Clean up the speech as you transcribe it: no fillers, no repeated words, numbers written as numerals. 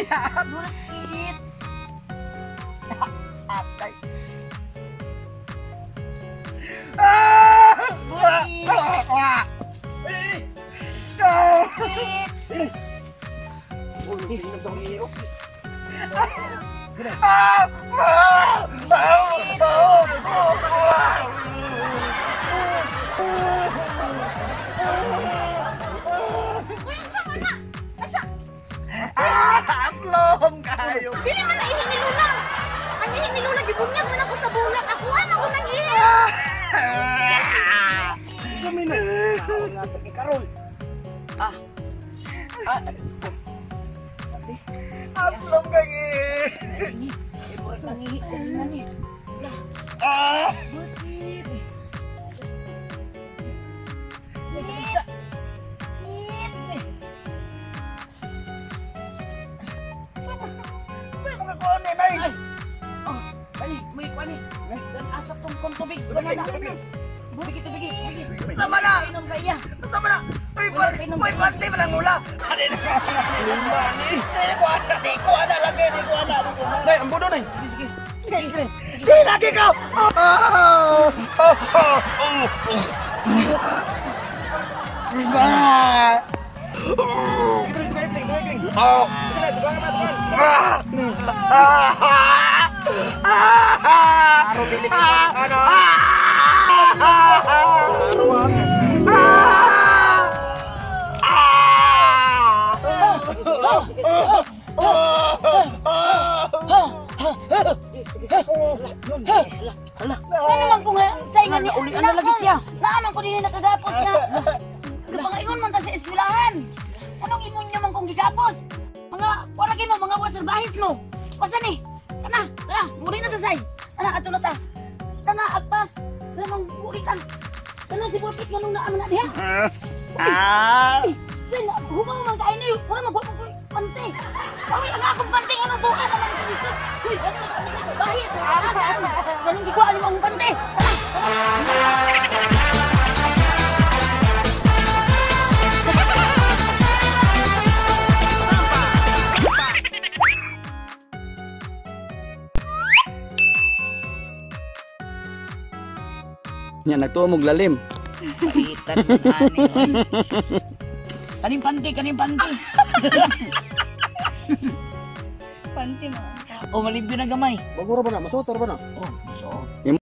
Bulit. Atay. Aslom kayo. Dili man na ihi ni Luna. Ang ihi ni Luna gibunyag man ako sa bulat. Ako ako nang ihi. Kami na. Nato ni Karol. Aslom kayo. Ini, iburas ang ihi ko na ni. Butit. Lagi bisa. Saya mga kuwan eh, nay. Kani, may kuan ni. Dan asap tong kontubig. Banana. Bigi. Sama na. Inom kaya. Sama na. Uy, pati pa lang mula. Ano na? Lima ni. Di ko ada lagi. Nay, ang bodo, nay. Sige. Di lagi ka. Hala. Ano man kung saingan ni Uli ano lagi siya? Naaman ko din nakagapos na. Kapangaingon man ta sa eskwelahan. Anong imon niya man kung gigapos? Mga wala mo mga wasal bahis mo. Basta ni. Tana, muri na ta say. Tana ato na ta. Tana agpas. Lamang muri ka. Tana si Burpit nganong naaman na diha. Say na huwag man kain ni. Wala magwa mo pante. Awi ang akong pante anong tuwa naman ko dito. Uy, ano bahis. Ganun gigwa mo ang pante. Nya nagtuo mo lalim. Palitan ani. Kaning panty. Panty mo. O malibyo na gamay. Bagura ba na? Masutor ba na? Oh, so.